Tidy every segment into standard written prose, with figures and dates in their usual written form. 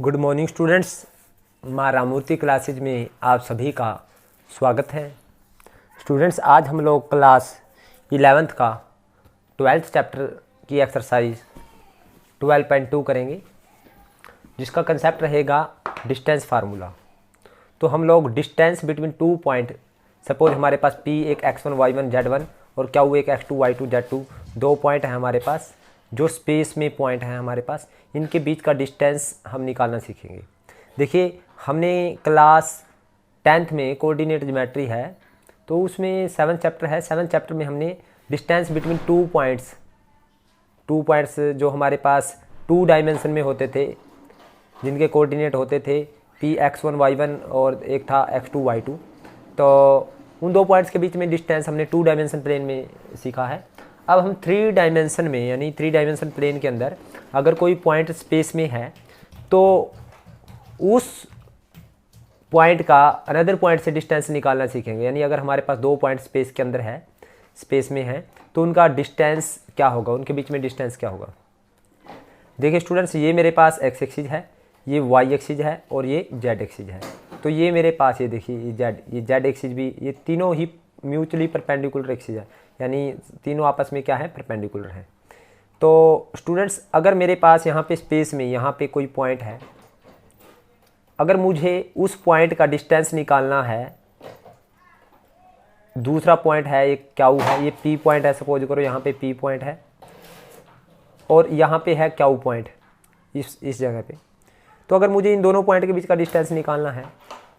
Good morning students, माँ राम मूर्ति classes में आप सभी का स्वागत है। स्टूडेंट्स, आज हम लोग क्लास 11th का 12th चैप्टर की एक्सरसाइज 12.2 करेंगे, जिसका कंसेप्ट रहेगा डिस्टेंस फार्मूला। तो हम लोग डिस्टेंस बिटवीन 2 पॉइंट, सपोज हमारे पास P एक x1 y1 z1 और Q एक x2 y2 z2, दो पॉइंट है हमारे पास, जो स्पेस में पॉइंट है हमारे पास, इनके बीच का डिस्टेंस हम निकालना सीखेंगे। देखिए, हमने क्लास 10th में कोऑर्डिनेट ज्योमेट्री है, तो उसमें 7 चैप्टर है। 7 चैप्टर में हमने डिस्टेंस बिटवीन 2 पॉइंट्स जो हमारे पास 2 डायमेंशन में होते थे, जिनके कोऑर्डिनेट होते थे P x1 y1 और एक था x2 y2, तो उन दो पॉइंट्स के बीच में डिस्टेंस हमने 2 डायमेंशन प्लेन में सीखा है। अब हम 3 डायमेंशन में, यानी 3 डायमेंशन प्लेन के अंदर अगर कोई पॉइंट स्पेस में है, तो उस पॉइंट का अनदर पॉइंट से डिस्टेंस निकालना सीखेंगे। यानी अगर हमारे पास 2 पॉइंट स्पेस के अंदर है, स्पेस में है, तो उनका डिस्टेंस क्या होगा, उनके बीच में डिस्टेंस क्या होगा। देखिए स्टूडेंट्स, ये मेरे पास एक्स एक्सिस है, ये वाई एक्सिस है और ये जेड एक्सिस है। तो ये मेरे पास, ये देखिए, ये जेड एक्सिस भी, ये तीनों ही म्यूचुअली परपेंडिकुलर एक्सिस है, यानी तीनों आपस में क्या है, परपेंडिकुलर है। तो स्टूडेंट्स, अगर मेरे पास यहाँ पे स्पेस में यहाँ पे कोई पॉइंट है, अगर मुझे उस पॉइंट का डिस्टेंस निकालना है, दूसरा पॉइंट है, एक क्यू है, ये पी पॉइंट है, सपोज करो यहाँ पे पी पॉइंट है और यहाँ पे है क्यू पॉइंट, इस जगह पे। तो अगर मुझे इन दोनों पॉइंट के बीच का डिस्टेंस निकालना है,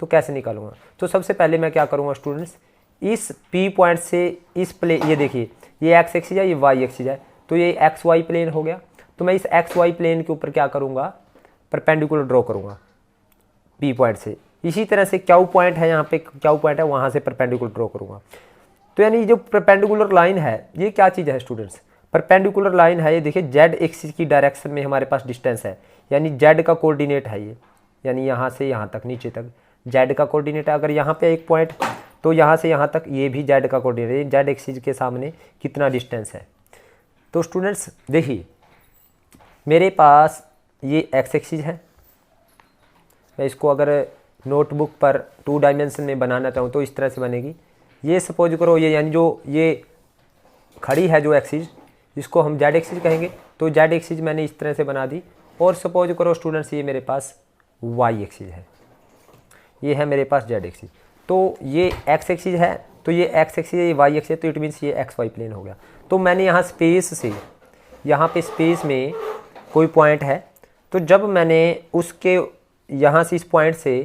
तो कैसे निकालूंगा। तो सबसे पहले मैं क्या करूँगा स्टूडेंट्स, इस P पॉइंट से इस प्लेन, ये देखिए, ये एक्स एक्सिस है, ये वाई एक्सिस है, तो ये एक्स वाई प्लेन हो गया। तो मैं इस एक्स वाई प्लेन के ऊपर क्या करूँगा, परपेंडिकुलर ड्रॉ करूँगा P पॉइंट से। इसी तरह से क्यू पॉइंट है, यहाँ पे क्यू पॉइंट है, वहाँ से परपेंडिकुलर ड्रॉ करूँगा। तो यानी जो परपेंडिकुलर लाइन है, ये क्या चीज़ है स्टूडेंट्स, परपेंडिकुलर लाइन है। ये देखिए, जेड एक्सिस की डायरेक्शन में हमारे पास डिस्टेंस है, यानी जेड का कोऑर्डिनेट है ये, यानी यहाँ से यहाँ तक, नीचे तक जेड का कोऑर्डिनेट है। अगर यहाँ पे एक पॉइंट, तो यहाँ से यहाँ तक ये भी जेड का कोऑर्डिनेट है। जेड एक्सिस के सामने कितना डिस्टेंस है। तो स्टूडेंट्स देखिए, मेरे पास ये एक्स एक्सिस है, मैं इसको अगर नोटबुक पर 2 डायमेंशन में बनाना चाहूँ तो इस तरह से बनेगी। ये सपोज करो, ये यानी जो ये खड़ी है जो एक्सिस, इसको हम जेड एक्सिस कहेंगे। तो जेड एक्सिस मैंने इस तरह से बना दी। और सपोज करो स्टूडेंट्स, ये मेरे पास वाई एक्सिस है, ये है मेरे पास जेड एक्सिस। तो ये एक्स एक्सिस है, तो ये एक्स एक्सिस है, ये वाई एक्सिस है, तो इट मीन्स ये एक्स वाई प्लेन हो गया। तो मैंने यहाँ स्पेस से, यहाँ पे स्पेस में कोई पॉइंट है, तो जब मैंने उसके यहाँ से इस पॉइंट से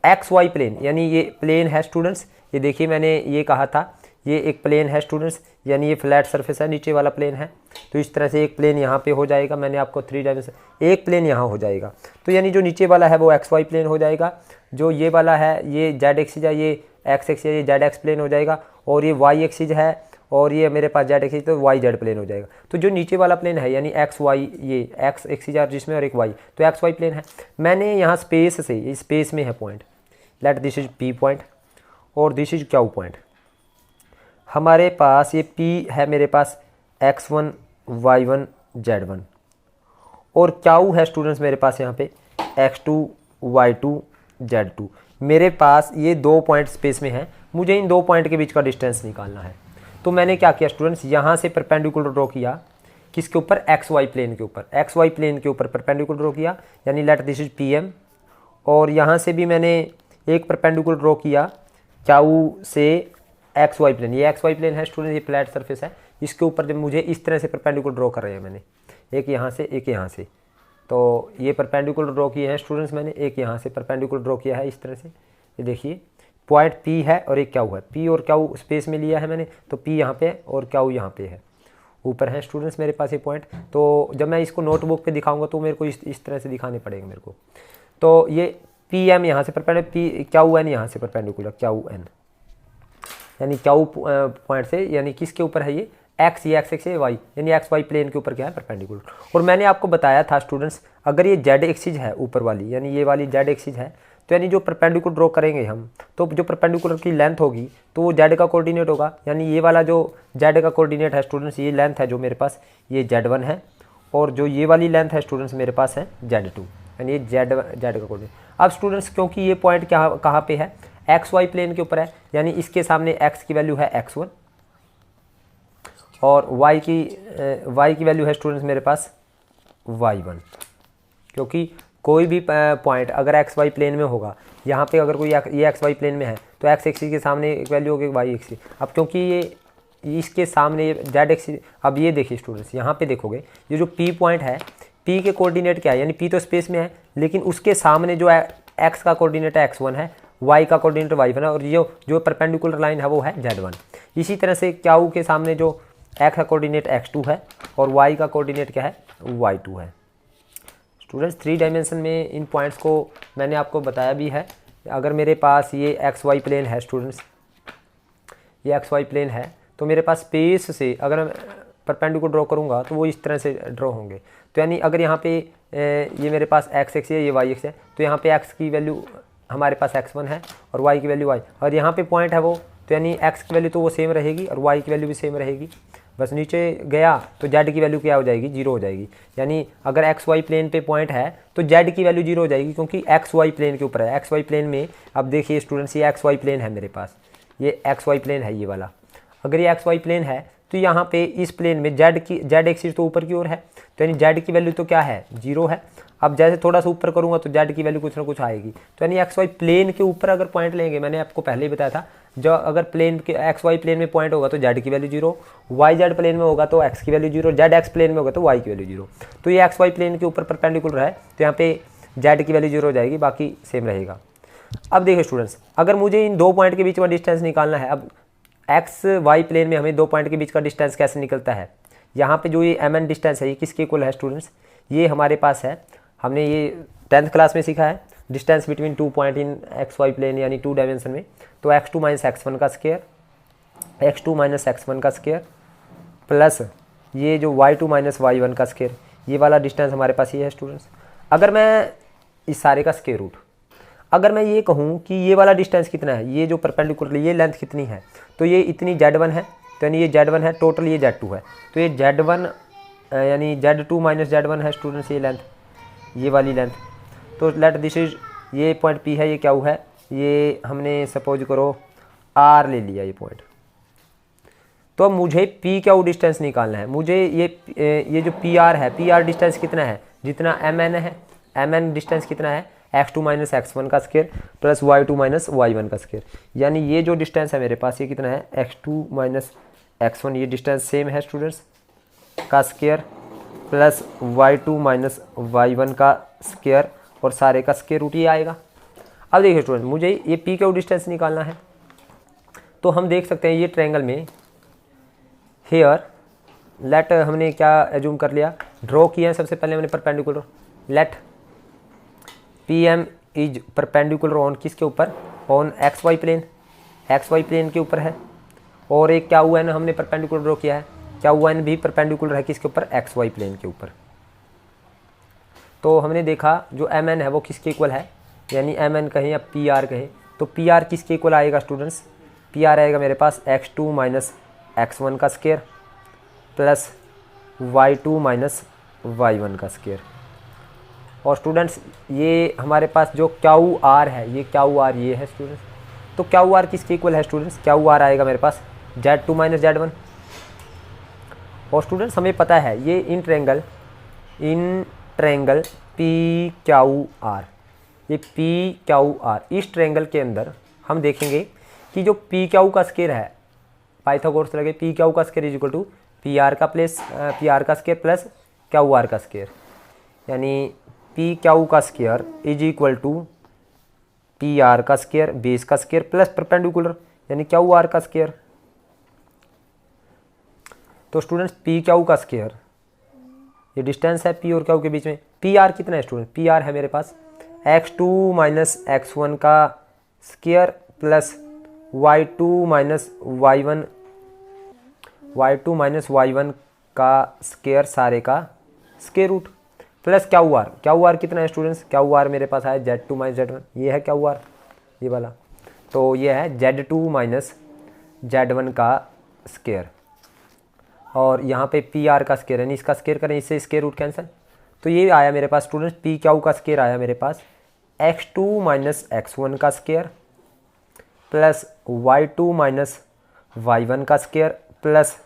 एक्स वाई प्लेन, यानी ये प्लेन है स्टूडेंट्स, ये देखिए मैंने ये कहा था, ये एक प्लेन है स्टूडेंट्स, यानी ये फ्लैट सरफेस है, नीचे वाला प्लेन है। तो इस तरह से एक प्लेन यहाँ पे हो जाएगा, मैंने आपको 3 डायमेंशन, एक प्लेन यहाँ हो जाएगा। तो यानी जो नीचे वाला है वो एक्स वाई प्लेन हो जाएगा, जो ये वाला है ये जेड एक्सिस है, ये एक्स एक्सिस है, ये जेड एक्स प्लेन हो जाएगा, और ये वाई एक्सिस है और ये मेरे पास जेड एक्सिस, तो वाई जेड प्लेन हो जाएगा। तो जो नीचे वाला प्लेन है, यानी एक्स वाई, ये एक्स एक्सिस है जिसमें और एक वाई, तो एक्स वाई प्लेन है। मैंने यहाँ स्पेस से, ये स्पेस में है point, let this is P point और दिस इज क्यू पॉइंट। हमारे पास ये P है मेरे पास x1 y1 z1 और क्यू है स्टूडेंट्स मेरे पास यहाँ पे x2 y2 z2। मेरे पास ये 2 पॉइंट स्पेस में है, मुझे इन 2 पॉइंट के बीच का डिस्टेंस निकालना है। तो मैंने क्या किया स्टूडेंट्स, यहाँ से परपेंडिकुलर ड्रॉ किया, किसके ऊपर, एक्स वाई प्लेन के ऊपर, एक्स वाई प्लेन के ऊपर परपेंडिकुलर ड्रॉ किया, यानी लेट दिस इज PM। और यहाँ से भी मैंने एक परपेंडिकुलर ड्रॉ किया क्यू से एक्स वाई प्लेन, ये एक्स वाई प्लेन है स्टूडेंट, ये फ्लैट सरफेस है, इसके ऊपर जब मुझे इस तरह से परपेंडिकुलर ड्रॉ कर रहे हैं मैंने, एक यहाँ से एक यहाँ से, तो ये परपेंडिकुलर ड्रॉ किए हैं स्टूडेंट्स मैंने, एक यहाँ से परपेंडिकुलर ड्रॉ किया है इस तरह से। ये देखिए, पॉइंट P है और एक क्यू है, P और क्यू स्पेस में लिया है मैंने, तो P यहाँ पे और क्यू यहाँ पे है, ऊपर है स्टूडेंट्स मेरे पास ये पॉइंट। तो जब मैं इसको नोटबुक पे दिखाऊंगा तो मेरे को इस तरह से दिखाने पड़ेंगे मेरे को। तो ये PM यहाँ से परपेंडिकुलर, QN यहाँ से परपेंडिकुलर, QN यानी क्यू पॉइंट से, यानी किसके ऊपर है ये एक्स, ये एक्स एक्स है, वाई, यानी एक्स वाई प्लेन के ऊपर क्या है, परपेंडिकुलर। और मैंने आपको बताया था स्टूडेंट्स, अगर ये जेड एक्सिस है ऊपर वाली, यानी ये वाली जेड एक्सिस है, तो यानी जो परपेंडिकुलर ड्रॉ करेंगे हम, तो जो परपेंडिकुलर की लेंथ होगी तो वो जेड का कोऑर्डिनेट होगा। यानी ये वाला जो जेड का कोऑर्डिनेट है स्टूडेंट्स, ये लेंथ है जो मेरे पास, ये Z1 है, और जो ये वाली लेंथ है स्टूडेंट्स मेरे पास है Z2। यानी ये जेड का कोऑर्डिनेट। अब स्टूडेंट्स क्योंकि ये पॉइंट कहाँ पे है, एक्स वाई प्लेन के ऊपर है, यानी इसके सामने एक्स की वैल्यू है x1 और y की वैल्यू है स्टूडेंट्स मेरे पास y1। क्योंकि कोई भी पॉइंट अगर एक्स वाई प्लेन में होगा, यहाँ पे अगर कोई ये एक्स वाई प्लेन में है तो एक्स एक्सिस के सामने एक वैल्यू होगी वाई एक्सिस। अब क्योंकि ये इसके सामने जेड एक्सिस, अब ये देखिए स्टूडेंट्स यहाँ पे देखोगे ये जो पी पॉइंट है, पी के कोऑर्डिनेट क्या है, यानी पी तो स्पेस में है लेकिन उसके सामने जो एक्स का कोऑर्डिनेट है x1 है, y का कोऑर्डिनेट y1 है और जो परपेंडिकुलर लाइन है वो है z1। इसी तरह से क्यू के सामने जो x का कोऑर्डिनेट x2 है और y का कोऑर्डिनेट क्या है y2 है। स्टूडेंट्स 3 डायमेंशन में इन पॉइंट्स को मैंने आपको बताया भी है। अगर मेरे पास ये एक्स वाई प्लेन है स्टूडेंट्स, ये एक्स वाई प्लेन है तो मेरे पास स्पेस से अगर मैं परपेंडिकुलर ड्रॉ करूँगा तो वो इस तरह से ड्रॉ होंगे। तो यानी अगर यहाँ पे ये मेरे पास एक्स एक्स है, ये वाई एक्स है, तो यहाँ पे एक्स की वैल्यू हमारे पास x1 है और y की वैल्यू y, और यहाँ पे पॉइंट है वो, तो यानी x की वैल्यू तो वो सेम रहेगी और y की वैल्यू भी सेम रहेगी। बस नीचे गया तो z की वैल्यू क्या हो जाएगी, 0 हो जाएगी। यानी अगर एक्स वाई प्लेन पे पॉइंट है तो z की वैल्यू 0 हो जाएगी क्योंकि एक्स वाई प्लेन के ऊपर है। एक्स वाई प्लेन में अब देखिए स्टूडेंट्स, ये एक्स वाई प्लेन है मेरे पास, ये एक्स वाई प्लेन है ये वाला। अगर ये एक्स वाई प्लेन है तो यहाँ पे इस प्लेन में जेड एक्सिस तो ऊपर की ओर है, तो यानी जेड की वैल्यू तो क्या है, 0 है। अब जैसे थोड़ा सा ऊपर करूँगा तो जेड की वैल्यू कुछ ना कुछ आएगी। तो यानी एक्स वाई प्लेन के ऊपर अगर पॉइंट लेंगे, मैंने आपको पहले ही बताया था, जो अगर प्लेन के एक्स वाई प्लेन में पॉइंट होगा तो जेड की वैल्यू 0, वाई जेड प्लेन में होगा तो एक्स की वैल्यू 0, जेड एक्स प्लेन में होगा तो वाई की वैल्यू 0। तो ये एक्स वाई प्लेन के ऊपर परपेंडिकुलर है तो यहाँ पे जेड की वैल्यू 0 हो जाएगी, बाकी सेम रहेगा। अब देखिए स्टूडेंट्स, अगर मुझे इन 2 पॉइंट के बीच में डिस्टेंस निकालना है, अब एक्स वाई प्लेन में हमें 2 पॉइंट के बीच का डिस्टेंस कैसे निकलता है, यहाँ पे जो ये mn डिस्टेंस है ये किसके इक्वल है स्टूडेंट्स, ये हमारे पास है, हमने ये 10th क्लास में सीखा है, distance between 2 point in X Y plane यानी 2 डायमेंशन में। तो x2 माइनस x1 का स्क्वायर, x2 माइनस x1 का स्क्वायर प्लस ये जो y2 माइनस y1 का स्क्वायर, ये वाला डिस्टेंस हमारे पास ये है स्टूडेंट्स। अगर मैं इस सारे का स्क्वायर रूट, अगर मैं ये कहूँ कि ये वाला डिस्टेंस कितना है, ये जो परपेंडिकुलर ये लेंथ कितनी है, तो ये इतनी z1 है, तो यानी ये z1 है, टोटल ये z2 है, तो ये z1 यानी z2 माइनस z1 है स्टूडेंट्स, ये लेंथ, ये वाली लेंथ। तो लेट दिस इज, ये पॉइंट P है, ये क्या है, ये हमने सपोज करो R ले लिया ये पॉइंट। तो अब मुझे P क्या डिस्टेंस निकालना है, मुझे ये जो PR है, PR डिस्टेंस कितना है, जितना MN है, MN डिस्टेंस कितना है, x2 माइनस x1 का square plus y2 minus y1 का स्क्वायर। यानी ये जो डिस्टेंस है मेरे पास ये कितना है, x2 माइनस x1, ये डिस्टेंस सेम है स्टूडेंट्स का square plus y2 minus y1 का स्क्वायर और सारे का स्क्वायर रूट ये आएगा। अब देखिए स्टूडेंट, मुझे ये पी क्यू डिस्टेंस निकालना है, तो हम देख सकते हैं ये ट्रायंगल में हेयर लेट हमने क्या एज्यूम कर लिया, ड्रॉ किया है सबसे पहले हमने perpendicular, let P M is perpendicular on किसके ऊपर, ऑन एक्स वाई प्लेन के ऊपर है, और एक क्या हुआ है ना हमने परपेंडिकुलर ड्रॉ किया है, क्या हुआ है भी परपेंडिकुलर है किसके ऊपर, एक्स वाई प्लेन के ऊपर। तो हमने देखा जो एम एन है वो किसके इक्वल है, यानी एम एन कहें या पी आर कहें, तो पी आर किसके इक्वल आएगा स्टूडेंट्स, पी आर आएगा मेरे पास x2 माइनस x1 का square plus y2 minus y1 का स्क्वायर। और स्टूडेंट्स ये हमारे पास जो क्यू आर है, ये क्यू आर ये है स्टूडेंट्स, तो क्यू आर किसके इक्वल है स्टूडेंट्स, क्यू आर आएगा मेरे पास z2 माइनस z1। और स्टूडेंट्स हमें पता है ये in triangle P Q R, ये पी क्यू आर, इस ट्रायंगल के अंदर हम देखेंगे कि जो पी क्यू का स्क्वायर है, पाइथागोरस लगे, पी क्यू का square is equal to P R का स्क्वायर प्लस क्यू आर का स्क्वायर, यानी पी क्यू का square is equal to P R का स्क्वायर बेस का स्क्वायर प्लस परपेंडिकुलर यानी क्यू आर का स्क्वायर। तो स्टूडेंट्स पी क्यू का स्क्वायर, ये डिस्टेंस है पी और क्यू के बीच में, पी आर कितना है स्टूडेंट, पी आर है मेरे पास x2 माइनस x1 का square plus y2 minus y1 का स्क्वायर सारे का square root plus Q R कितना है स्टूडेंट्स, क्यू आर मेरे पास है z2 माइनस z1, ये है क्यू आर ये वाला, तो ये है z2 माइनस z1 का स्क्वायर, और यहाँ पे पी आर का स्क्वायर यानी इसका स्क्वायर करें, इससे स्क्वायर रूट कैंसिल, तो ये आया मेरे पास स्टूडेंट्स पी क्यू का स्केयर आया मेरे पास x2 माइनस x1 का square plus y2 minus y1 का square plus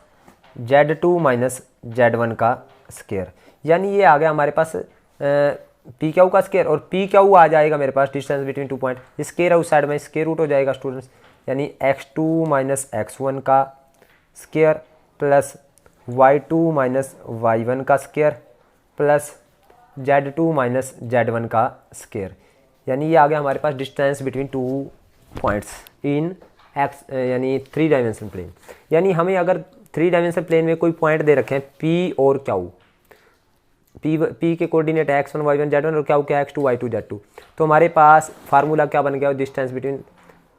z2 minus z1 का स्केयर। यानी ये आ गया हमारे पास पी क्यू का स्केयर, और पी क्यू आ जाएगा मेरे पास डिस्टेंस बिटवीन 2 पॉइंट, स्केयर है उस साइड में, स्केयर रूट हो जाएगा स्टूडेंट्स, यानी x2 माइनस x1 का square plus y2 minus y1 का square plus z2 minus z1 का स्केयर। यानी ये आ गया हमारे पास distance between 2 points in X यानी 3 डायमेंशन प्लेन। यानी हमें अगर 3 डायमेंशन प्लेन में कोई पॉइंट दे रखे हैं P और Q, P के कोऑर्डिनेट है x1 y1 z1 और Q क्या है x2 y2 z2, तो हमारे पास फार्मूला क्या बन गया distance between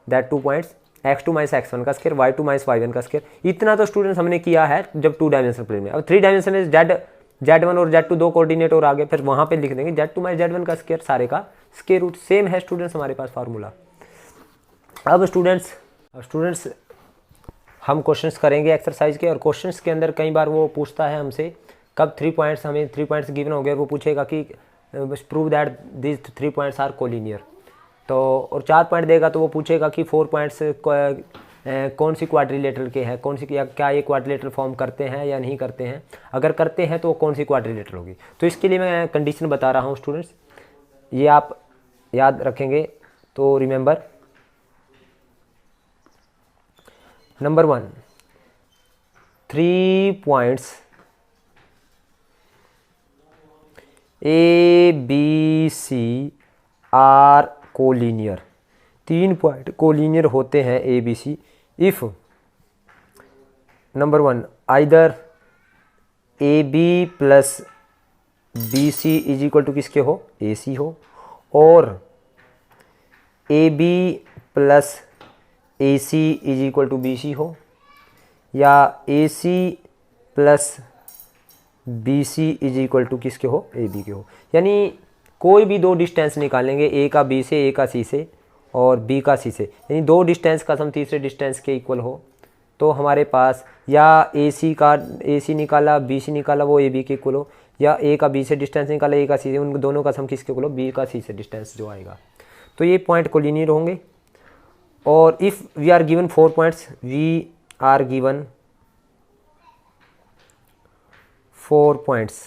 that 2 points x2 minus x1 का स्केयर y2 माइनस y1 का स्केयर। इतना तो स्टूडेंट्स हमने किया है जब 2 डायमेंशन प्लेन में। अब 3 डायमेंशन में z1 और z2 दो कोऑर्डिनेट और आगे, फिर वहाँ पे लिख देंगे z2 माइनस z1 का स्केयर, सारे का स्केयर रूट सेम है स्टूडेंट्स हमारे पास फार्मूला। अब स्टूडेंट्स हम क्वेश्चंस करेंगे एक्सरसाइज के, और क्वेश्चंस के अंदर कई बार वो पूछता है हमसे कब 3 पॉइंट्स, हमें 3 पॉइंट्स गिवन हो गए, वो पूछेगा कि prove that this 3 points are collinear, तो और 4 पॉइंट देगा तो वो पूछेगा कि 4 पॉइंट्स कौन सी क्वाड्रिलेटरल के हैं, कौन सी क्या ये क्वाड्रिलेटरल फॉर्म करते हैं या नहीं करते हैं, अगर करते हैं तो कौन सी क्वाड्रिलेटरल होगी। तो इसके लिए मैं कंडीशन बता रहा हूँ स्टूडेंट्स, ये आप याद रखेंगे तो remember. Number 1, 3 points A B C are collinear, 3 point collinear होते हैं A B C if number 1 either AB plus BC is equal to किसके हो, AC हो, और AB plus AC is equal to BC हो, या AC plus BC is equal to किसके हो, AB के हो। यानी कोई भी 2 डिस्टेंस निकालेंगे, A का B से, A का C से और B का C से, यानी 2 डिस्टेंस का सम तीसरे डिस्टेंस के इक्वल हो, तो हमारे पास या AC निकाला BC निकाला वो AB के इक्वल हो, या A का B से डिस्टेंस निकाला A का C से, उन दोनों का सम किसके इक्वल हो, B का C से डिस्टेंस जो आएगा, तो ये पॉइंट कोलिनियर होंगे। और if we are given 4 points, we are given 4 points,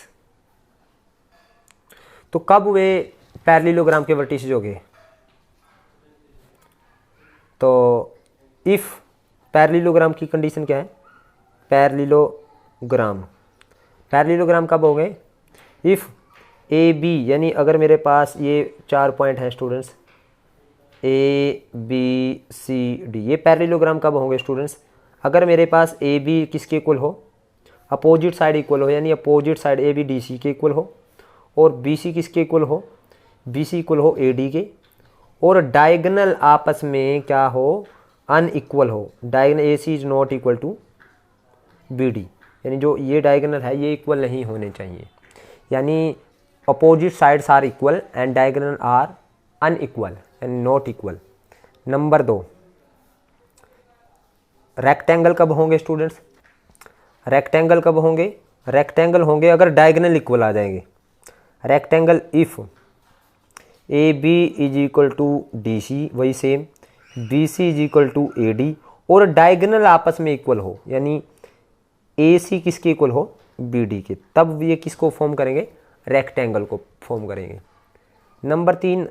तो कब वे पैरेललोग्राम के वर्टिसेस हो गए, तो इफ़ पैरेललोग्राम की कंडीशन क्या है, पैरेललोग्राम कब हो गए, इफ़ ए बी, यानी अगर मेरे पास ये 4 पॉइंट हैं students A B C D, ये पैरेललोग्राम कब होंगे स्टूडेंट्स, अगर मेरे पास ए बी किसके इक्वल हो, अपोजिट साइड इक्वल हो, यानी opposite side A B D C के इक्वल हो, और बी सी किसके इक्वल हो, बी सी इक्वल हो ए डी के, और डायगोनल आपस में क्या हो, अनइक्वल हो, diagonal A C is not equal to B D, यानी जो ये डायगोनल है ये इक्वल नहीं होने चाहिए, यानी opposite sides are equal and diagonal are unequal and not equal. Number 2, rectangle कब होंगे स्टूडेंट्स, रेक्टेंगल कब होंगे, रेक्टेंगल होंगे अगर डायगोनल इक्वल आ जाएंगे, rectangle if A B is equal to D C, वही same B C is equal to A D, और डायगोनल आपस में इक्वल हो, यानी ए सी किसके इक्वल हो, बी डी के, तब ये किसको फॉर्म करेंगे, रेक्टेंगल को फॉर्म करेंगे। नंबर 3,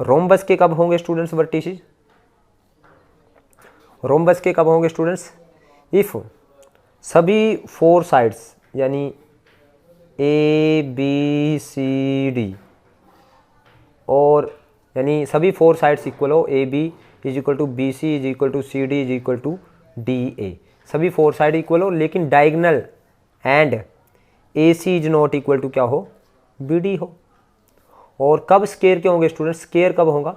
रोम्बस के कब होंगे स्टूडेंट्स वर्टिसेस, रोम्बस के कब होंगे स्टूडेंट्स, इफ सभी 4 साइड्स यानी ए बी सी डी, और यानी सभी 4 साइड्स इक्वल हो, A B is equal to B C is equal to C D is equal to D A, सभी 4 साइड इक्वल हो, लेकिन diagonal and A C is not equal to क्या हो, B D हो। और कब square के होंगे स्टूडेंट्स, स्केयर कब होगा,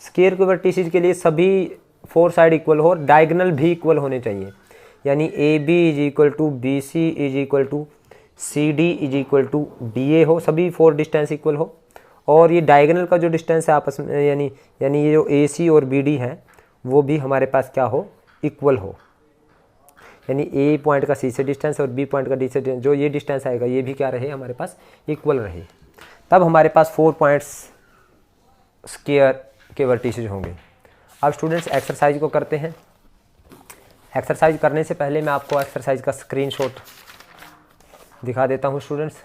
स्केयर के वर्टिसेस के लिए सभी 4 साइड इक्वल हो, डायगोनल भी इक्वल होने चाहिए, यानी A B is equal to B C is equal to C D is equal to D A हो, सभी 4 डिस्टेंस इक्वल हो, और ये डायगोनल का जो डिस्टेंस है आपस में, यानी ये जो ए सी और बी डी है वो भी हमारे पास क्या हो, इक्वल हो। यानी ए पॉइंट का सी से डिस्टेंस और बी पॉइंट का डी से जो ये डिस्टेंस आएगा ये भी क्या रहे हमारे पास इक्वल रहे, तब हमारे पास 4 पॉइंट्स स्क्वायर के वर्टिसेज होंगे। अब स्टूडेंट्स एक्सरसाइज को करते हैं। एक्सरसाइज करने से पहले मैं आपको एक्सरसाइज का स्क्रीनशॉट दिखा देता हूँ स्टूडेंट्स,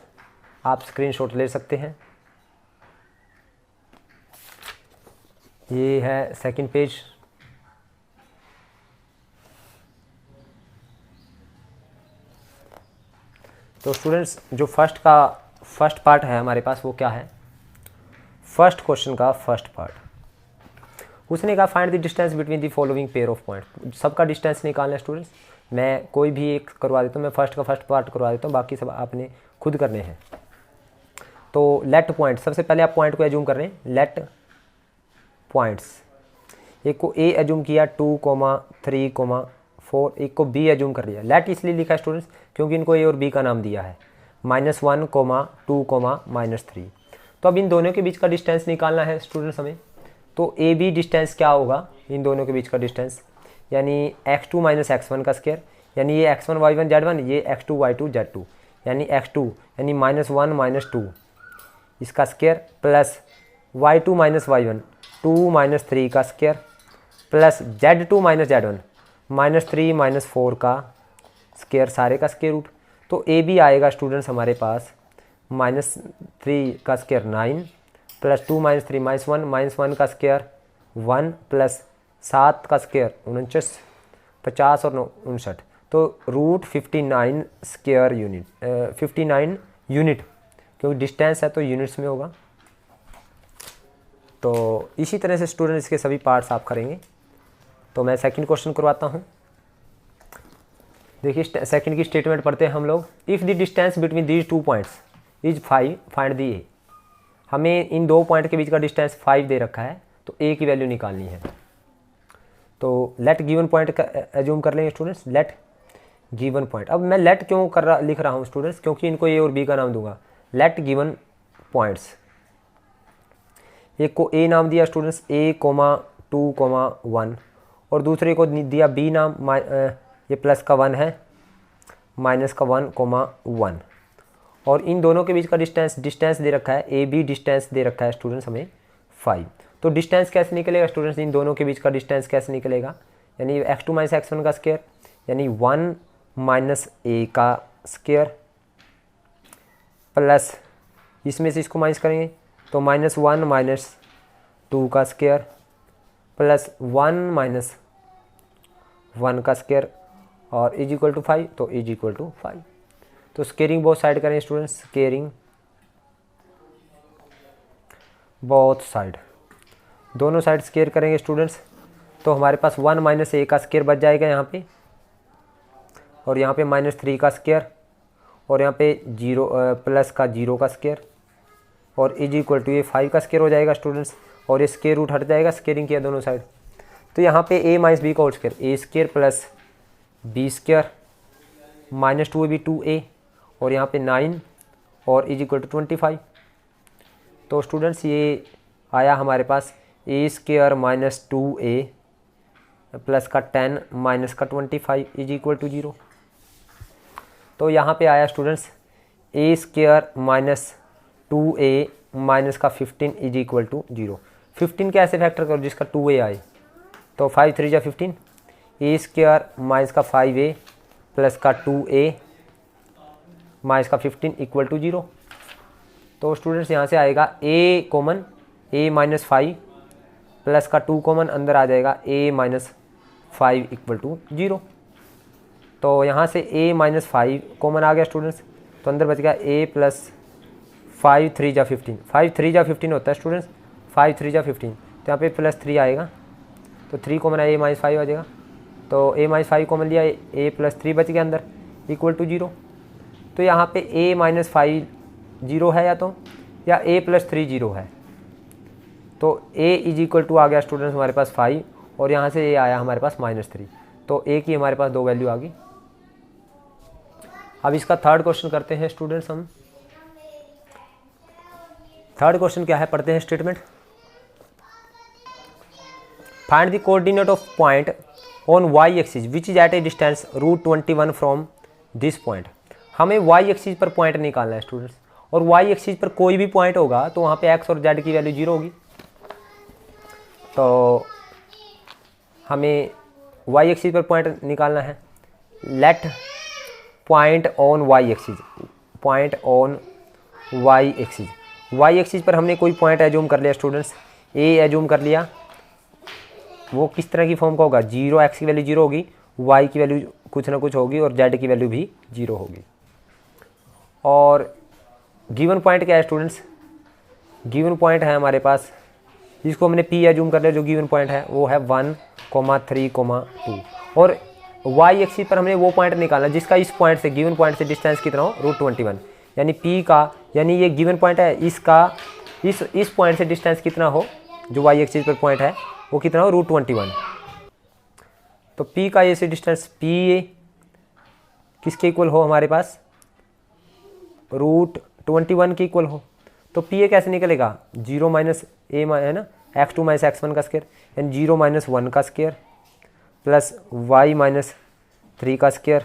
आप स्क्रीनशॉट ले सकते हैं। ये है सेकंड पेज। तो स्टूडेंट्स जो फर्स्ट पार्ट है हमारे पास वो क्या है, फर्स्ट क्वेश्चन का फर्स्ट पार्ट, उसने कहा find the distance between the following pair of point. सबका डिस्टेंस निकालना है स्टूडेंट्स, मैं कोई भी एक करवा देता हूँ, मैं फर्स्ट का फर्स्ट पार्ट करवा देता हूँ, बाकी सब आपने खुद करने हैं। तो लेट पॉइंट, सबसे पहले आप पॉइंट को एज्यूम कर रहे हैं, लेट पॉइंट्स, एक को ए एज्यूम किया 2, 3, 4, एक को बी एज्यूम कर लिया। लेट इसलिए लिखा है स्टूडेंट्स क्योंकि इनको ए और बी का नाम दिया है, -1, -2, -3। तो अब इन दोनों के बीच का डिस्टेंस निकालना है स्टूडेंट्स हमें। तो ए बी डिस्टेंस क्या होगा इन दोनों के बीच का डिस्टेंस, यानी x2 - x1 का स्क्वायर, यानी ये x1 y1 z1, ये x2 y2 z2, यानी x2 यानी -1 - 2 इसका स्क्वायर प्लस y2 - y1 2 - 3 का स्क्वायर प्लस z2 - z1 -3 - 4 का स्क्वायर, सारे का स्क्वायर रूट। तो ए बी आएगा स्टूडेंट्स हमारे पास -3 का स्क्वायर 9 प्लस 2 - 3 -1 का स्क्वायर 1 प्लस 7 का स्क्वायर 49, 50 और 59, तो रूट 59 स्क्वायर यूनिट, 59 यूनिट, क्योंकि डिस्टेंस है तो यूनिट्स में होगा। तो इसी तरह से स्टूडेंट इसके सभी पार्ट्स आप करेंगे। तो मैं सेकंड क्वेश्चन करवाता हूँ। देखिए सेकंड की स्टेटमेंट पढ़ते हैं हम लोग। If the distance between these 2 points is 5 find the ए। हमें इन 2 पॉइंट के बीच का डिस्टेंस 5 दे रखा है, तो ए की वैल्यू निकालनी है। तो लेट गिवन पॉइंट का एज्यूम कर लेंगे स्टूडेंट्स, लेट गिवन पॉइंट। अब मैं लेट क्यों लिख रहा हूँ स्टूडेंट्स, क्योंकि इनको ए और बी का नाम दूंगा। लेट गिवन पॉइंट्स, एक को ए नाम दिया स्टूडेंट्स a, 2, 1 और दूसरे को दिया b नाम, ये प्लस का 1 है, माइनस का 1, 1 और इन दोनों के बीच का डिस्टेंस दे रखा है, ए बी डिस्टेंस दे रखा है स्टूडेंट्स हमें 5। तो डिस्टेंस कैसे निकलेगा स्टूडेंट्स, इन दोनों के बीच का डिस्टेंस कैसे निकलेगा, यानी x2 - x1 का स्क्वायर, यानी 1 - a का स्क्वायर प्लस इसमें से इसको माइनस करेंगे तो -1 - 2 का स्क्वायर प्लस 1 - 1 का स्क्वायर और इज इक्वल टू 5, तो इज इक्वल टू 5। तो स्केयरिंग बोथ साइड करें स्टूडेंट्स, स्केयरिंग बोथ साइड, दोनों साइड स्केयर करेंगे स्टूडेंट्स। तो हमारे पास 1 - a का स्क्वायर बच जाएगा यहाँ पे, और यहाँ पे -3 का स्क्वायर और यहाँ पे 0 प्लस का 0 का स्क्वायर और इज इक्वल टू ये 5 का स्क्वायर हो जाएगा स्टूडेंट्स, और ये स्क्वायर रूट हट जाएगा, स्केयरिंग किया दोनों साइड। तो यहाँ पे a - b का whole square, a square plus b square -2ab 2a और यहाँ पे 9 और इज इक्वल टू 25। तो स्टूडेंट्स ये आया हमारे पास a स्क्वायर -2a प्लस का 10 माइनस का 25 इज इक्वल टू 0। तो यहाँ पे आया students a square -2a minus का 15 इज इक्वल टू 0। 15 कैसे फैक्टर करो जिसका 2a आए, तो 5 3 जा 15, a स्क्वायर माइनस का 5a प्लस का 2a माइनस का 15 इक्वल टू 0। तो स्टूडेंट्स यहाँ से आएगा a कॉमन, a -5 प्लस का 2 कॉमन, अंदर आ जाएगा a -5 इक्वल टू 0। तो यहाँ से a -5 कॉमन आ गया स्टूडेंट्स, तो अंदर बच गया a प्लस 5 3 जा 15, 5 3 जा 15 होता है स्टूडेंट्स, 5 3 जा 15, तो यहाँ पे प्लस 3 आएगा, तो 3 कॉमन है, a -5 आ जाएगा। तो a -5 कॉमन लिया, a प्लस 3 बच गया अंदर इक्वल टू 0। तो यहाँ पे a -5 0 है या a प्लस 3 0 है, तो a इज इक्वल टू आ गया स्टूडेंट्स हमारे पास 5 और यहाँ से a आया हमारे पास -3, तो a की हमारे पास 2 वैल्यू आ गई। अब इसका थर्ड क्वेश्चन करते हैं स्टूडेंट्स हम। थर्ड क्वेश्चन क्या है, पढ़ते हैं statement. Find the coordinate of point on Y axis which is at a distance √21 from this point. हमें वाई एक्सिस पर पॉइंट निकालना है स्टूडेंट्स, और वाई एक्सिस पर कोई भी पॉइंट होगा तो वहाँ पे एक्स और जेड की वैल्यू 0 होगी। तो हमें वाई एक्सिस पर पॉइंट निकालना है। Let point on Y axis, point on Y axis, Y axis पर हमने कोई पॉइंट एज्यूम कर लिया स्टूडेंट्स, ए एज्यूम कर लिया। वो किस तरह की फॉर्म का होगा, 0, एक्स की वैल्यू 0 होगी, वाई की वैल्यू कुछ ना कुछ होगी और जेड की वैल्यू भी 0 होगी। और गिवन पॉइंट क्या है स्टूडेंट्स, गिवन पॉइंट है हमारे पास, जिसको हमने पी एज्यूम कर लिया, जो गिवन पॉइंट है वो है 1, 3, 2। और वाई एक्सिस पर हमने वो पॉइंट निकालना जिसका इस पॉइंट से, गिवन पॉइंट से डिस्टेंस कितना हो, √21, यानी पी का, यानी ये गिवन पॉइंट है, इसका इस पॉइंट से डिस्टेंस कितना हो, जो वाई एक्सिस पर पॉइंट है वो कितना हो, √21। तो पी का ये से डिस्टेंस पी किसके इक्वल हो, हमारे पास √21 के इक्वल हो। तो पी ए कैसे निकलेगा, 0 माइनस ए है ना, x2 माइनस x1 का स्क्वायर, यानी 0 माइनस 1 का स्क्वायर प्लस y माइनस 3 का स्क्वायर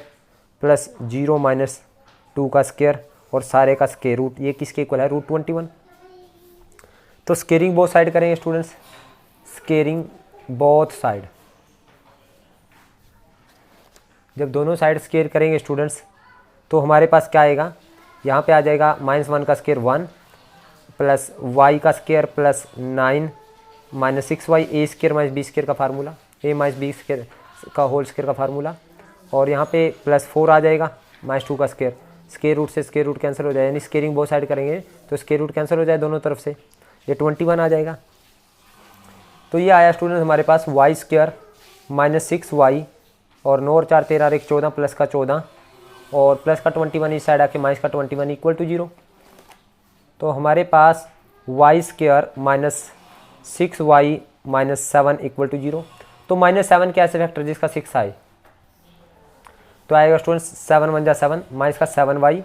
प्लस 0 माइनस 2 का स्क्वायर और सारे का स्क्वायर रूट, ये किसके इक्वल है, √21। तो स्केयरिंग बोथ साइड करेंगे स्टूडेंट्स, स्केयरिंग बोथ साइड, जब दोनों साइड स्केयर करेंगे स्टूडेंट्स तो हमारे पास क्या आएगा, यहाँ पे आ जाएगा -1 का स्क्वायर 1 प्लस y का स्क्वायर प्लस 9 माइनस 6y, ए स्क्वायर माइनस बी स्क्वायर का फार्मूला, ए माइनस बी स्क्वायर का होल स्क्वायर का फार्मूला, और यहाँ पे प्लस 4 आ जाएगा, -2 का स्क्वायर, स्क्वायर रूट से स्क्वायर रूट कैंसिल हो जाए, यानी स्केयरिंग बोथ साइड करेंगे तो स्क्वायर रूट कैंसिल हो जाए दोनों तरफ से, ये 21 आ जाएगा। तो ये आया स्टूडेंट्स हमारे पास वाई स्क्वायर माइनस 6y और 9 और 4 13 और 1 14 प्लस का 14 और प्लस का 21 इस साइड आके माइनस का 21 इक्वल टू 0। तो हमारे पास Y square minus 6y minus 7 equal to 0। तो -7 क्या ऐसे फैक्टर जिसका 6 आए, तो आएगा स्टूडेंट्स 7 1 जा 7 माइनस का 7y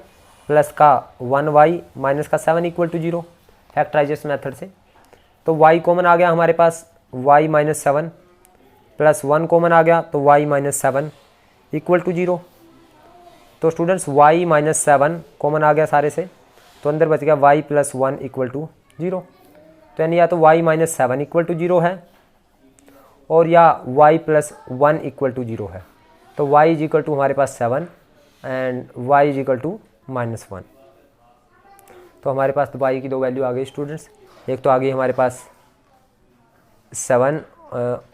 प्लस का 1y माइनस का 7 इक्वल टू 0 फैक्टराइजेशन मेथड से। तो y कॉमन आ गया हमारे पास, y माइनस 7 प्लस 1 कॉमन आ गया तो y माइनस 7 इक्वल टू 0। तो स्टूडेंट्स y माइनस 7 कॉमन आ गया सारे से, तो अंदर बच गया y प्लस 1 इक्वल टू 0। तो यानी या तो y माइनस 7 इक्वल टू 0 है और या y प्लस 1 इक्वल टू 0 है। तो y इज इक्वल टू हमारे पास 7 and y is equal to -1। तो हमारे पास तो y की दो वैल्यू आ गई स्टूडेंट्स, एक तो आ गई हमारे पास 7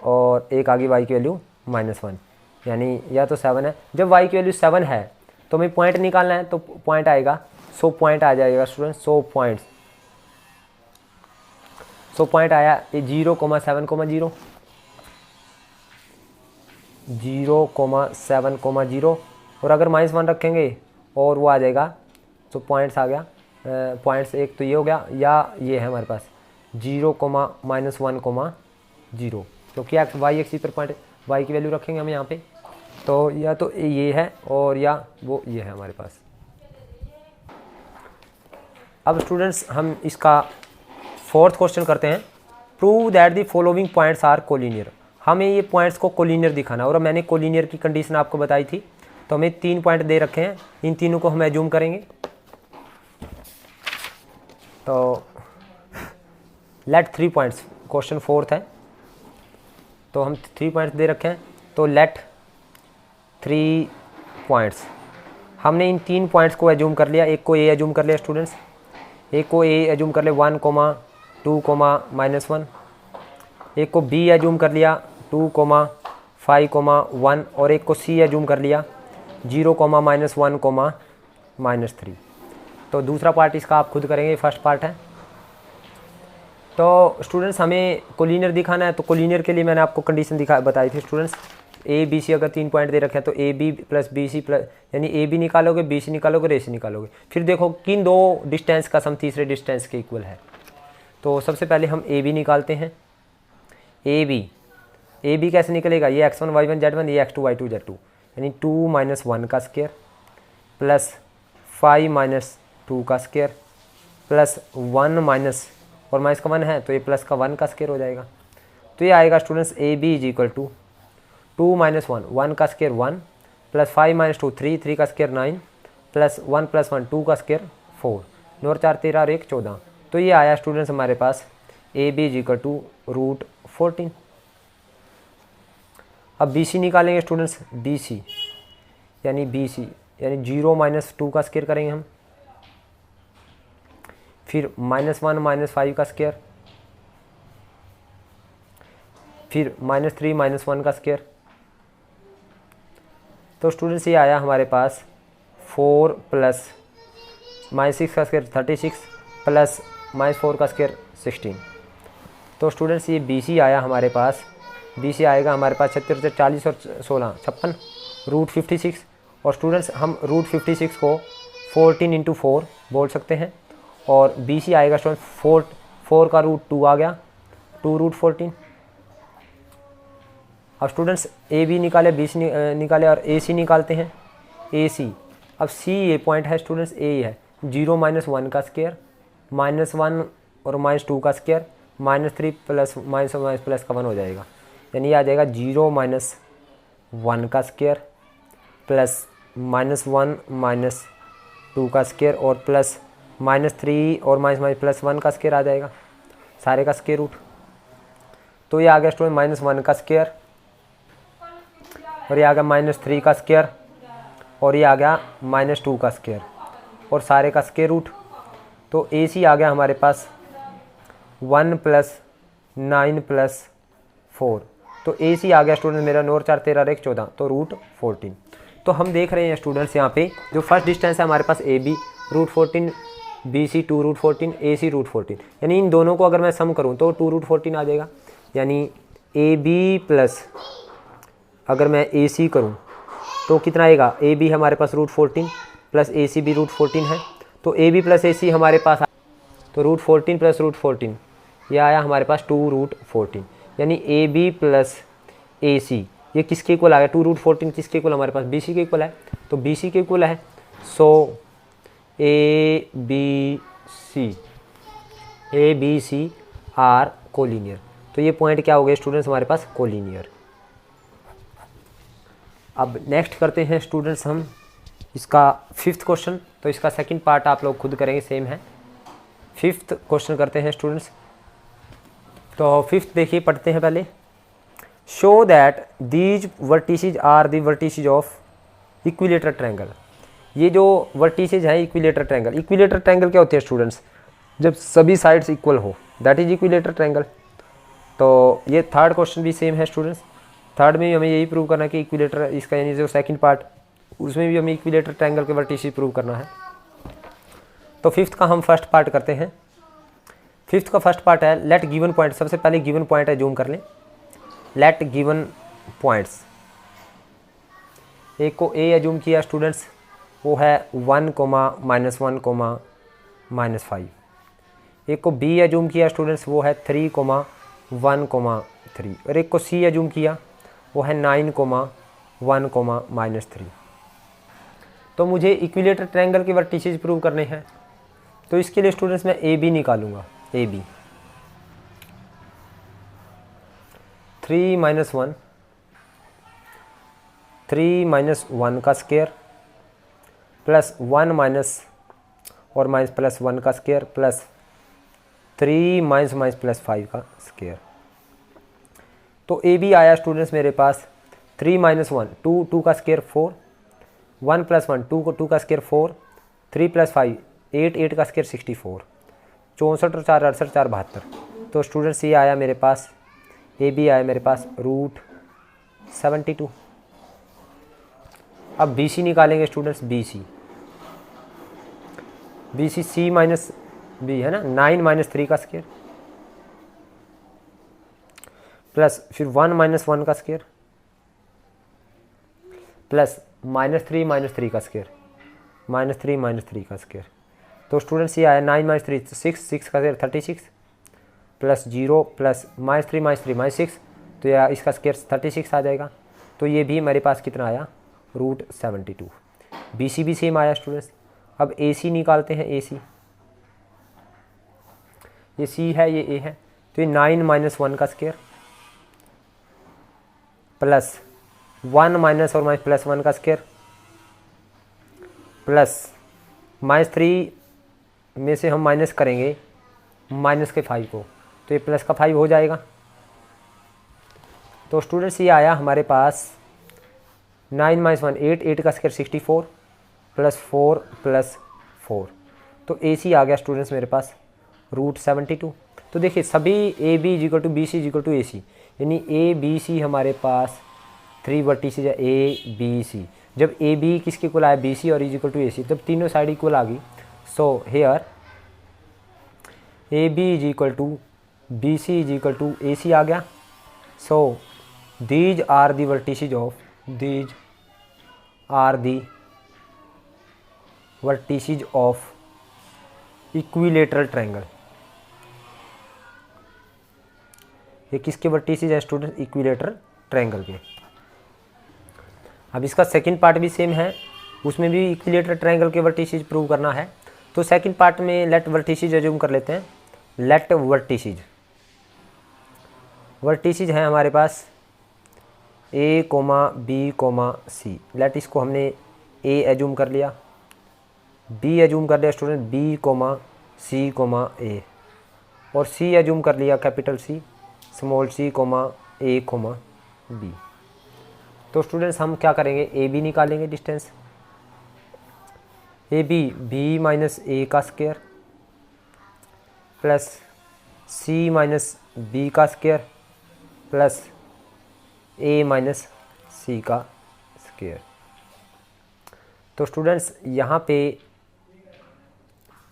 और एक आ गई y की वैल्यू -1, यानी या तो 7 है। जब y की वैल्यू 7 है तो हमें पॉइंट निकालना है, तो पॉइंट आएगा 100 पॉइंट आ जाएगा स्टूडेंट, 100 पॉइंट्स। 100 पॉइंट आया, ये 0,7,0 0,7,0 और अगर -1 रखेंगे और वो आ जाएगा, तो पॉइंट्स आ गया, पॉइंट्स एक तो ये हो गया, या ये है हमारे पास 0,-1,0, क्योंकि एक्स वाई एक्सिस पर पॉइंट y की वैल्यू रखेंगे हम यहाँ पे, तो या तो ये है और या वो ये है हमारे पास। अब स्टूडेंट्स हम इसका 4th क्वेश्चन करते हैं। Prove that the following points are collinear. हमें ये पॉइंट्स को कोलिनियर दिखाना, और मैंने कोलिनियर की कंडीशन आपको बताई थी। तो हमें 3 पॉइंट दे रखे हैं, इन तीनों को हम एज्यूम करेंगे। तो लेट 3 पॉइंट्स, क्वेश्चन 4th है, तो हम 3 पॉइंट्स दे रखे हैं। तो लेट 3 पॉइंट्स, हमने इन 3 पॉइंट्स को एज्यूम कर लिया। एक को ए एज्यूम कर लिया स्टूडेंट्स, एक को ए एज्यूम कर लिया 1, 2, -1, एक को बी एज्यूम कर लिया 2, 5, 1 और एक को सी एज्यूम कर लिया 0, -1, -3। तो दूसरा पार्ट इसका आप खुद करेंगे, फर्स्ट पार्ट है। तो स्टूडेंट्स हमें कोलिनियर दिखाना है, तो कोलिनियर के लिए मैंने आपको कंडीशन बताई थी स्टूडेंट्स। ए बी सी अगर 3 पॉइंट दे रखे हैं तो A B plus B C plus, यानी ए बी निकालोगे, बी सी निकालोगे, ए सी निकालोगे। फिर देखो किन दो डिस्टेंस का सम तीसरे डिस्टेंस के इक्वल है। तो सबसे पहले हम ए बी निकालते हैं। ए बी कैसे निकलेगा, ये x1 y1 z1, ये x2 y2 z2, यानी 2 - 1 का स्क्वायर प्लस 5 - 2 का स्क्वायर प्लस 1 माइनस और माइनस का 1 है तो ये प्लस का 1 का स्क्वायर हो जाएगा। तो ये आएगा students A B is equal to 2 minus 1, 1 का स्केयर 1, प्लस 5 माइनस 2 3, 3 का स्केयर 9, प्लस 1 प्लस 1 2 का स्केयर 4, 9 और 4 13 और 1 14। तो ये आया स्टूडेंट्स हमारे पास A B is equal to root 14। अब बी सी निकालेंगे स्टूडेंट्स, बी सी यानी 0 माइनस 2 का स्केयर करेंगे हम, फिर -1 माइनस 5 का स्केयर, फिर -3 माइनस 1 का स्केयर। तो स्टूडेंट्स ये आया हमारे पास 4 प्लस -6 का स्केयर 36 प्लस -4 का स्केयर 16। तो स्टूडेंट्स ये बी सी आया हमारे पास, बी सी आएगा हमारे पास 36 40 और 16 56 रूट 56। और स्टूडेंट्स हम रूट 56 को 14 इंटू 4 बोल सकते हैं, और बी सी आएगा स्टूडेंट 4 का रूट 2 आ गया, 2 रूट 14। अब स्टूडेंट्स ए बी निकाले, बी सी निकाले और ए सी निकालते हैं, ए सी। अब सी ये पॉइंट है स्टूडेंट्स, ए है 0 माइनस 1 का स्केयर, -1 और -2 का स्केयर, -3 प्लस माइनस प्लस का 1 हो जाएगा, यानी ये आ जाएगा 0 माइनस 1 का स्केयर प्लस -1 माइनस 2 का स्केयर और प्लस -3 और माइनस प्लस 1 का स्केयर आ जाएगा, सारे का स्केयर रूट। तो ये आ गया स्टूडेंट -1 का स्केयर, और ये आ गया -3 का स्केयर, और ये आ गया -2 का स्केयर और सारे का स्केयर रूट। तो ए सी आ गया हमारे पास 1 प्लस 9 प्लस 4। तो ए सी आ गया स्टूडेंट मेरा 9 और 4 13 और 1 14, तो रूट 14। तो हम देख रहे हैं स्टूडेंट्स यहाँ पे जो फर्स्ट डिस्टेंस है हमारे पास A B root 14, B C 2 root 14, A C root 14, यानी इन दोनों को अगर मैं सम करूँ तो 2 रूट 14 आ जाएगा। यानी ए बी प्लस अगर मैं ए सी करूँ तो कितना आएगा, ए बी हमारे पास रूट 14 प्लस ए सी भी रूट 14 है, तो ए बी प्लस ए सी हमारे पास, तो रूट 14 प्लस रूट 14 ये आया हमारे पास 2 रूट 14। यानी ए बी प्लस ए सी ये किसके इक्वल आ गया, 2 रूट 14 किसके इक्वल हमारे पास, बी सी के इक्वल है, तो बी सी के इक्वल है। So A B C are collinear. तो ये पॉइंट क्या हो गए स्टूडेंट्स हमारे पास, कोलिनियर। अब नेक्स्ट करते हैं स्टूडेंट्स हम इसका 5th क्वेश्चन। तो इसका सेकंड पार्ट आप लोग खुद करेंगे, सेम है। 5th क्वेश्चन करते हैं स्टूडेंट्स। तो 5th देखिए, पढ़ते हैं पहले। Show that these vertices are the vertices of equilateral triangle. ये जो वर्टिसेज है इक्विलेटर ट्रायंगल, इक्विलेटर ट्रायंगल क्या होते हैं स्टूडेंट्स, जब सभी साइड्स इक्वल हो, दैट इज इक्विलेटर ट्रायंगल। तो ये 3rd क्वेश्चन भी सेम है स्टूडेंट्स। 3rd में भी हमें यही प्रूव करना है कि इक्विलेटर, इसका यानी जो सेकंड पार्ट उसमें भी हमें इक्विलेटर ट्रायंगल के वर्टिसेज प्रूव करना है। तो 5th का हम फर्स्ट पार्ट करते हैं। 5th का फर्स्ट पार्ट है लेट गिवन पॉइंट। सबसे पहले गिवन पॉइंट है, जूम कर लें। लेट गिवन पॉइंट्स, एक को ए एज्यूम किया स्टूडेंट्स, वो है 1, -1, -5। एक को बी एज्यूम किया स्टूडेंट्स, वो है 3, 1, 3। और एक को सी एज्यूम किया, वो है 9, 1, -3। तो मुझे इक्विलेटर ट्रायंगल के वर्टिसेज प्रूव करने हैं। तो इसके लिए स्टूडेंट्स मैं ए बी निकालूंगा, ए बी 3 - 1, 3 - 1 का स्केयर प्लस 1 माइनस और माइनस प्लस 1 का स्केयर प्लस 3 माइनस प्लस 5 का स्केयर। तो ए बी आया स्टूडेंट्स मेरे पास 3 - 1 2 का स्केयर 4, 1 + 1 2 का स्केयर 4, 3 + 5 8 का स्केयर 64, 64 और 4 68 4 72। तो स्टूडेंट्स ये आया मेरे पास, ए बी आया मेरे पास रूट 72। अब बी सी निकालेंगे स्टूडेंट्स, बी सी सी माइनस बी है ना, 9 - 3 का स्केयर प्लस फिर 1 - 1 का स्केयर प्लस -3 - 3 का स्केयर, -3 - 3 का स्केयर। तो स्टूडेंट्स ये आया 9 - 3 6 का स्केयर 36 प्लस 0 प्लस -3 - 3 -6, तो यह इसका स्केयर 36 आ जाएगा। तो ये भी मेरे पास कितना आया, रूट 72। बी सी भी सेम आया स्टूडेंट्स। अब ए सी निकालते हैं, ए सी, ये सी है ये ए है, तो ये 9 - 1 का स्केयर प्लस 1 माइनस और माइनस प्लस 1 का स्क्वायर प्लस -3 में से हम माइनस करेंगे माइनस के 5 को, तो ये प्लस का 5 हो जाएगा। तो स्टूडेंट्स ये आया हमारे पास 9 माइनस 1 8, 8 का स्क्वायर 64 प्लस 4 प्लस 4, तो ए सी आ गया स्टूडेंट्स मेरे पास √72। तो देखिए सभी A B is equal to B C is equal to A C, यानी ए बी सी हमारे पास 3 वर्टिसेज है ए बी सी। जब ए बी किसके इक्वल आया बी सी और is equal to A C, तब तीनों साइड इक्वल आ गई। So here A B is equal to B C is equal to A C आ गया। So these are the vertices of equilateral triangle. ये किसके vertices है स्टूडेंट? इक्विलेटरल ट्रायंगल के। अब इसका सेकंड पार्ट भी सेम है, उसमें भी इक्विलेटरल ट्रायंगल के वर्टिसेज प्रूव करना है। तो सेकंड पार्ट में लेट वर्टिसेज अज्यूम कर लेते हैं। लेट वर्टिसेज हैं हमारे पास A comma B comma C. Let इसको हमने ए एज्यूम कर लिया, बी एज्यूम कर लिया student B comma C comma A, और सी एज्यूम कर लिया capital C small C comma A comma B. तो स्टूडेंट्स हम क्या करेंगे, ए बी निकालेंगे distance. A B B minus A का square plus C minus B का square plus A minus C का स्क्वायर। तो स्टूडेंट्स यहाँ पे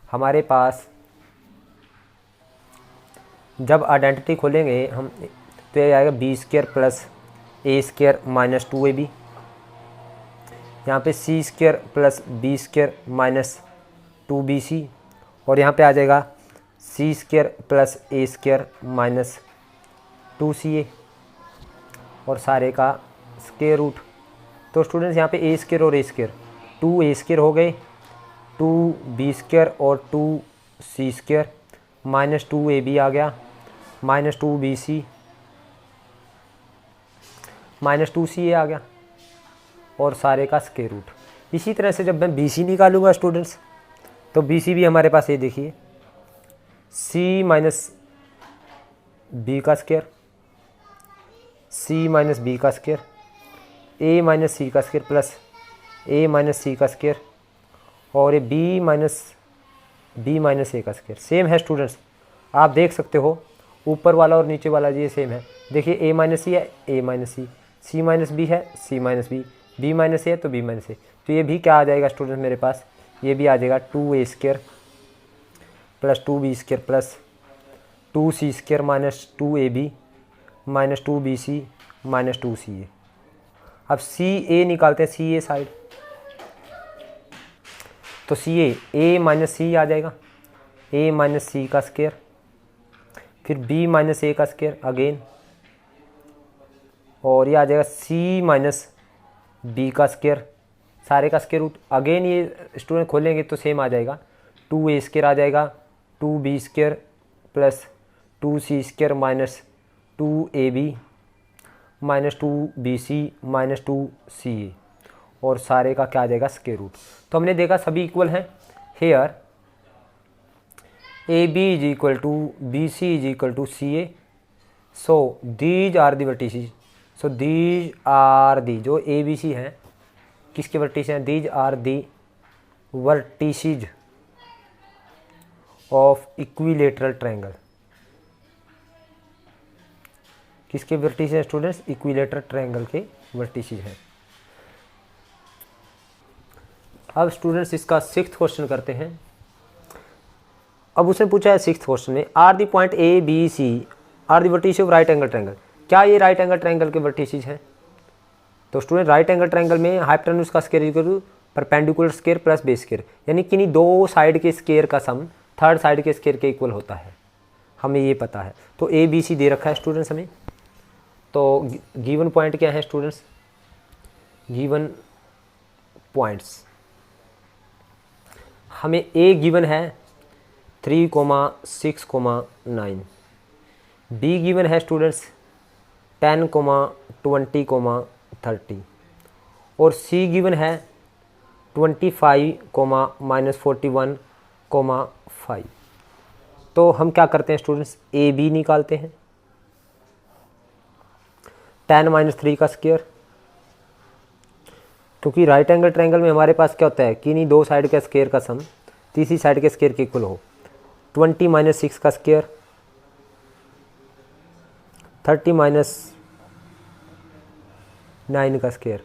हमारे पास जब आइडेंटिटी खोलेंगे हम, तो ये आएगा B square plus A square minus 2ab। यहाँ पे C square plus B square minus 2bc, और यहाँ पे आ जाएगा C square plus A square minus 2ca, और सारे का स्क्वायर रूट। तो स्टूडेंट्स यहाँ पे ए स्क्वायर और ए स्क्वायर 2a स्क्वायर हो गए, 2b स्क्वायर और 2c स्क्वायर माइनस 2ab आ गया माइनस 2bc माइनस 2ca आ गया, और सारे का स्क्वायर रूट। इसी तरह से जब मैं bc निकालूंगा स्टूडेंट्स, तो bc भी हमारे पास ये देखिए c माइनस बी का स्क्वायर, c माइनस बी का स्क्वायर, a माइनस सी का square plus a minus C का स्क्वायर, और ये b माइनस ए का स्क्वायर। सेम है स्टूडेंट्स, आप देख सकते हो ऊपर वाला और नीचे वाला ये सेम है। देखिए a माइनस सी है a minus C, c minus B है c minus B, b minus A है तो b माइनस ए। तो ये भी क्या आ जाएगा स्टूडेंट मेरे पास, ये भी आ जाएगा 2a square plus 2b square plus 2c square minus 2ab minus 2bc minus 2ca। अब ca निकालते हैं, ca साइड, तो ca a माइनस सी आ जाएगा, a माइनस सी का स्क्वायर, फिर b माइनस ए का स्क्वायर अगेन, और ये आ जाएगा c माइनस बी का स्क्वायर, सारे का स्क्वायर रूट। अगेन ये स्टूडेंट खोलेंगे तो सेम आ जाएगा, 2a स्क्वायर आ जाएगा 2b square plus 2c square minus 2ab minus 2bc minus 2ca, और सारे का क्या आ जाएगा स्क्वायर रूट। तो हमने देखा सभी इक्वल हैं। Here A B is equal to B C is equal to C A. So these are the vertices, so these are the जो ए बी सी हैं किसके वर्टिसेज हैं, these are the vertices of equilateral triangle. किसके vertices हैं students, equilateral triangle के vertices हैं। अब students इसका 6th क्वेश्चन करते हैं। अब उसने पूछा है 6th क्वेश्चन में, are the point A B C are the vertices of right angle triangle. क्या ये राइट एंगल ट्रायंगल के वर्टिसेज हैं? तो स्टूडेंट राइट एंगल ट्रायंगल में हाइपोटेन्यूज का square equal to perpendicular square plus base square, यानी किन्हीं दो साइड के स्क्वायर का सम थर्ड साइड के स्क्वायर के इक्वल होता है, हमें ये पता है। तो ए बी सी दे रखा है स्टूडेंट्स हमें। तो गिवन पॉइंट क्या है स्टूडेंट्स, गिवन पॉइंट्स हमें ए गिवन है 3,6,9, बी गिवन है स्टूडेंट्स 10,20,30, 30 और सी गिवन है 25, -41, 5। तो हम क्या करते हैं स्टूडेंट्स, ए बी निकालते हैं। 10 - 3 का स्क्वायर, क्योंकि राइट एंगल ट्रायंगल में हमारे पास क्या होता है कि नहीं दो साइड के स्क्वायर का सम तीसरी साइड के स्क्वायर के इक्वल हो। 20 - 6 का स्क्वायर, 30 - 9 का स्क्वायर,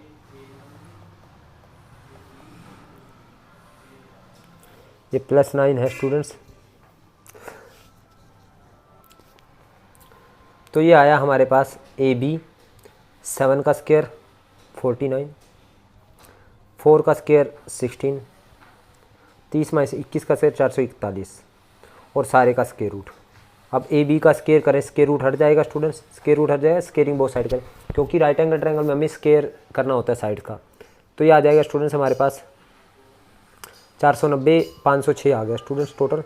ये +9 है स्टूडेंट्स। तो ये आया हमारे पास ए बी। 7 का स्क्वायर 49, 4 का स्क्वायर 16, 30 - 21 का स्क्वायर 441 और सारे का स्क्वायर रूट। अब ए बी का स्क्वायर करें, स्क्वायर रूट हट जाएगा स्टूडेंट्स, स्क्वायर रूट हट जाएगा, स्क्वायरिंग बोथ साइड करें, क्योंकि राइट एंगल ट्रायंगल में हमें स्क्वायर करना होता है साइड का। तो ये आ जाएगा स्टूडेंट्स हमारे पास 490, 506 आ गया स्टूडेंट्स टोटल।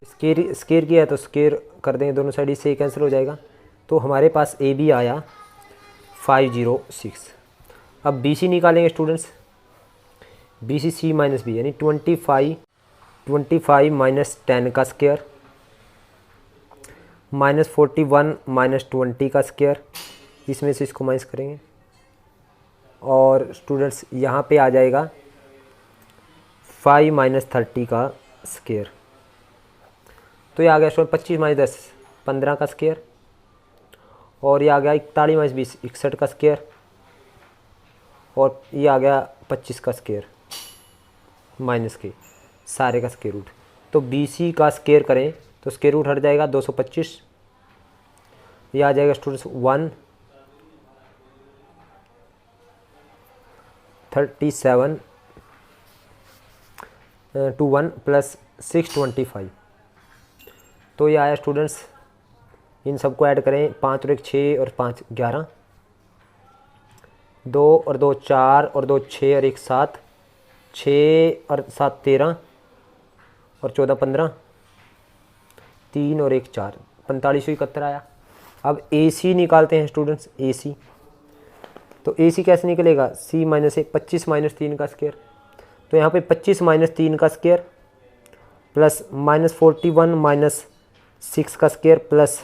स्क्वायर किया है तो स्क्वायर कर देंगे दोनों साइड, इससे कैंसिल हो जाएगा। तो हमारे पास ए बी आया 506। अब बी सी निकालेंगे स्टूडेंट्स, बी सी सी माइनस बी यानी 25 -10 का स्क्वायर, -41 -20 का स्क्वायर, इसमें से इसको माइनस करेंगे और स्टूडेंट्स यहाँ पे आ जाएगा 5 - 30 का स्क्वायर। तो ये आ गया स्टूडेंट 25 - 10 15 का स्क्वायर और ये आ गया 41 - 20 61 का स्क्वायर और ये आ गया 25 का स्क्वायर माइनस के सारे का स्क्वायर रूट। तो बी सी का स्क्वायर करें तो स्क्वायर रूट हट जाएगा 225, ये आ जाएगा स्टूडेंट्स 137 to 1 + 625। तो ये आया स्टूडेंट्स, इन सबको ऐड करें, 5 और 1 6 और 5 11, 2 और 2 4 और 2 6 और 1 7, 6 और 7 13 और 14 15, 3 और 1 4, 4571 आया। अब ए सी निकालते हैं स्टूडेंट्स, ए सी। तो ए सी कैसे निकलेगा, सी माइनस ए 25 - 3 का स्क्वायर। तो यहाँ पे 25 - 3 का स्क्वायर प्लस -41 - 6 का स्क्वायर प्लस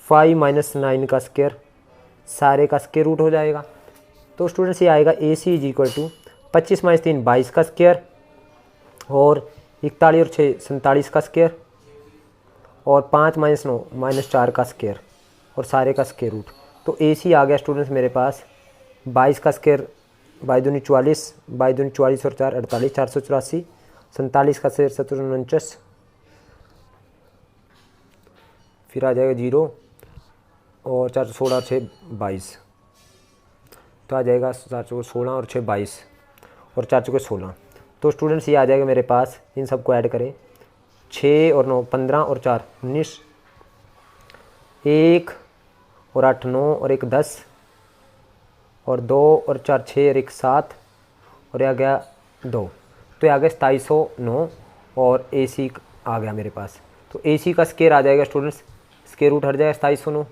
5 - 9 का स्क्वायर, सारे का स्क्वायर रूट हो जाएगा। तो स्टूडेंट्स ये आएगा ए सी इज इक्वल टू 25 - 3 22 का स्क्वायर और 41 और 6 47 का स्क्वायर और 5 - 9 -4 का स्क्वायर और सारे का स्क्वायर रूट। तो ए सी आ गया स्टूडेंट्स मेरे पास 22 का स्क्वायर, 22 दूनी 44, 22 दूनी 44 और 4 48, 484, 47 का स्क्वायर 749, फिर आ जाएगा 0 और 416 और 6 22, तो आ जाएगा 416 और 6 22 और 4 चौके 16। तो स्टूडेंट्स ये आ जाएगा मेरे पास, इन सबको ऐड करें, 6 और 9 15 और 4 19, 1 और 8 9 और 1 10 और 2 और 4 6 और 1 7 और ये आ गया 2, तो ये आ गया 2709 और ए सी आ गया मेरे पास। तो ए सी का स्क्वायर आ जाएगा स्टूडेंट्स, स्क्वायर रूट हट जाएगा 2709।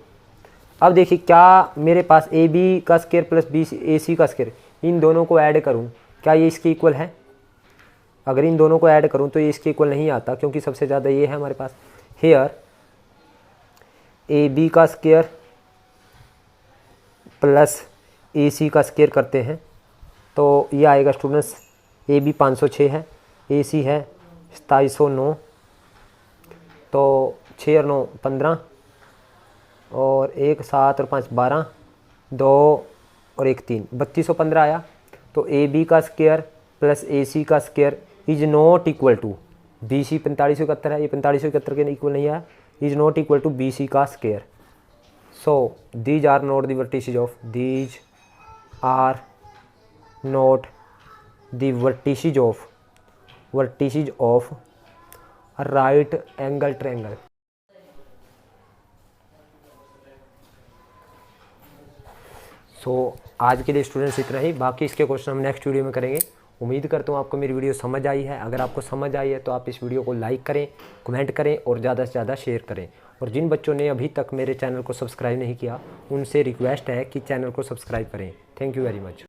अब देखिए क्या मेरे पास ए बी का स्क्वायर प्लस बी ए सी का स्क्वायर, इन दोनों को ऐड करूं, क्या ये इसके इक्वल है? अगर इन दोनों को ऐड करूं तो ये इसके इक्वल नहीं आता, क्योंकि सबसे ज़्यादा ये है हमारे पास। हेयर ए बी का स्क्वायर प्लस ए सी का स्क्वायर करते हैं तो ये आएगा स्टूडेंट्स, ए बी 506 है, ए सी है 2709, तो 6 और 9 15 और 1 7 और 5 12, 2 और 1 3 3215 आया। तो ए बी का स्क्वायर प्लस ए सी का square is not equal to B C 4571 है, ये 4571 के इक्वल नहीं आया, is not equal to B C का square. So these are not the vertices of, these are not the vertices of right angle triangle. सो आज के लिए स्टूडेंट्स इतना ही, बाकी इसके क्वेश्चन हम नेक्स्ट वीडियो में करेंगे उम्मीद करता हूँ आपको मेरी वीडियो समझ आई है। अगर आपको समझ आई है तो आप इस वीडियो को लाइक करें, कमेंट करें और ज़्यादा से ज़्यादा शेयर करें। और जिन बच्चों ने अभी तक मेरे चैनल को सब्सक्राइब नहीं किया, उनसे रिक्वेस्ट है कि चैनल को सब्सक्राइब करें। Thank you very much.